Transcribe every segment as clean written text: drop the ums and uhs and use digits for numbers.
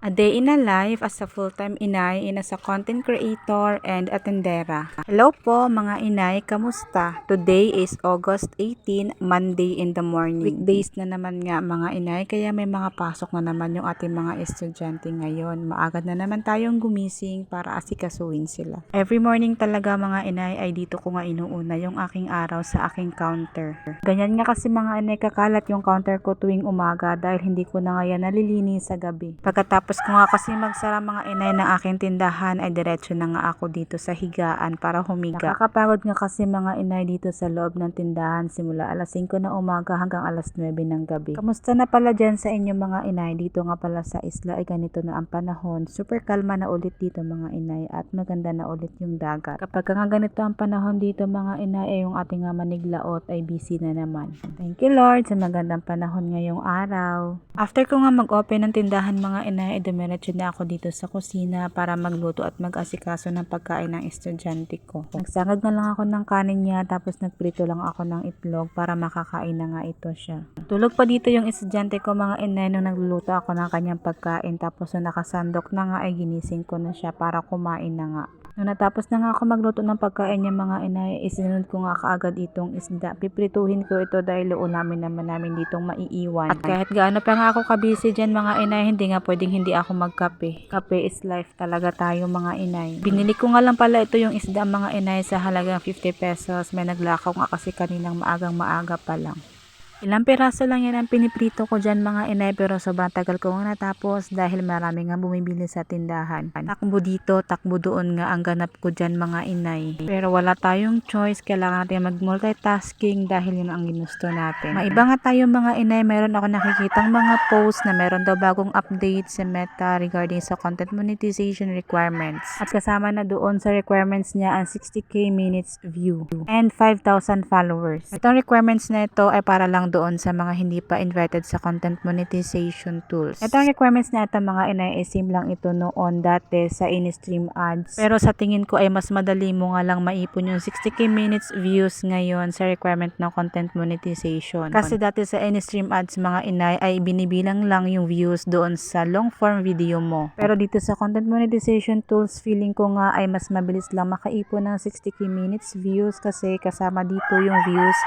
A day in a life as a full-time inay, as a content creator, and atendera. Hello po mga inay, kamusta? Today is August 18, Monday in the morning. Weekdays na naman nga mga inay, kaya may mga pasok na naman yung ating mga estudyante ngayon. Maaga na naman tayong gumising para asikasuhin sila. Every morning talaga mga inay ay dito ko nga inuuna yung aking araw sa aking counter. Ganyan nga kasi mga inay, kakalat yung counter ko tuwing umaga dahil hindi ko na nga yan nalilinis sa gabi. Pagkatapos ko nga kasi magsara mga inay ng aking tindahan ay diretso na nga ako dito sa higaan para humiga. Nakakapagod nga kasi mga inay dito sa loob ng tindahan simula alas 5 na umaga hanggang alas 9 ng gabi. Kamusta na pala dyan sa inyo mga inay? Dito nga pala sa isla ay ganito na ang panahon. Super kalma na ulit dito mga inay at maganda na ulit yung dagat. Kapag nga ganito ang panahon dito mga inay ay yung ating nga maniglaot ay busy na naman. Thank you Lord sa magandang panahon ngayong araw. After ko nga mag-open ng tindahan mga inay ay dumiretso na ako dito sa kusina para magluto at mag-asikaso ng pagkain ng estudyante ko. Nagsagad na lang ako ng kanin niya tapos nagprito lang ako ng itlog para makakain na nga ito siya. Tulog pa dito yung estudyante ko mga inay nung nagluluto ako ng kanyang pagkain tapos nung nakasandok na nga ay ginising ko na siya para kumain na nga. Nung natapos na nga ako magluto ng pagkain niya mga inay, isinunod ko nga kaagad itong isda. Piprituhin ko ito dahil namin namin ditong maiiwan. At kahit gaano pa nga ako kabisi dyan mga inay, hindi nga pwedeng hindi ako magkape. Kape is life talaga tayo mga inay. Binili ko nga lang pala ito yung isda mga inay sa halagang 50 pesos. May naglakaw nga kasi kaninang maaga pa lang. Ilang piraso lang yan ang piniprito ko dyan mga inay pero sobrang tagal ko nga natapos dahil marami nga bumibili sa tindahan. Takbo dito, takbo doon nga ang ganap ko dyan mga inay. Pero wala tayong choice, kailangan natin mag-multitasking dahil yun ang ginusto natin. Maiba nga tayo mga inay, meron ako nakikitang mga post na meron daw bagong update sa Meta regarding sa content monetization requirements. At kasama na doon sa requirements niya ang 60k minutes view and 5,000 followers. Itong requirements na ito ay para lang doon sa mga hindi pa invited sa content monetization tools. Itong requirements na ito mga inay, sim lang ito noon dati sa in-stream ads. Pero sa tingin ko ay mas madali mo nga lang maipon yung 60k minutes views ngayon sa requirement ng content monetization. Kasi dati sa in-stream ads mga inay ay binibilang lang yung views doon sa long form video mo. Pero dito sa content monetization tools, feeling ko nga ay mas mabilis lang makaipon ng 60k minutes views kasi kasama dito yung views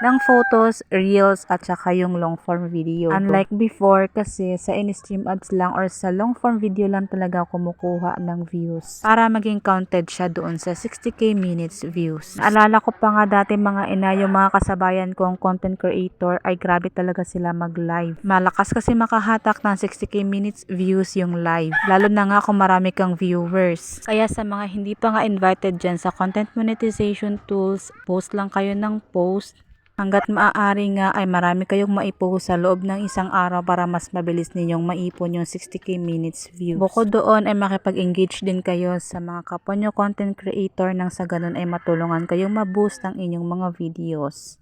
ng photos, reels, at saka yung long form video. Unlike before kasi sa in-stream ads lang or sa long form video lang talaga kumukuha ng views para maging counted siya doon sa 60k minutes views. Naalala ko pa nga dati mga ina, yung mga kasabayan kong content creator ay grabe talaga sila mag-live. Malakas kasi makahatak ng 60k minutes views yung live. Lalo na nga kung marami kang viewers. Kaya sa mga hindi pa nga invited dyan sa content monetization tools, post lang kayo ng post. Hanggat maaari nga ay marami kayong maipost sa loob ng isang araw para mas mabilis ninyong maipon yung 60k minutes views. Bukod doon ay makipag-engage din kayo sa mga kapwa nyo content creator nang sa ganun ay matulungan kayong ma-boost ang inyong mga videos.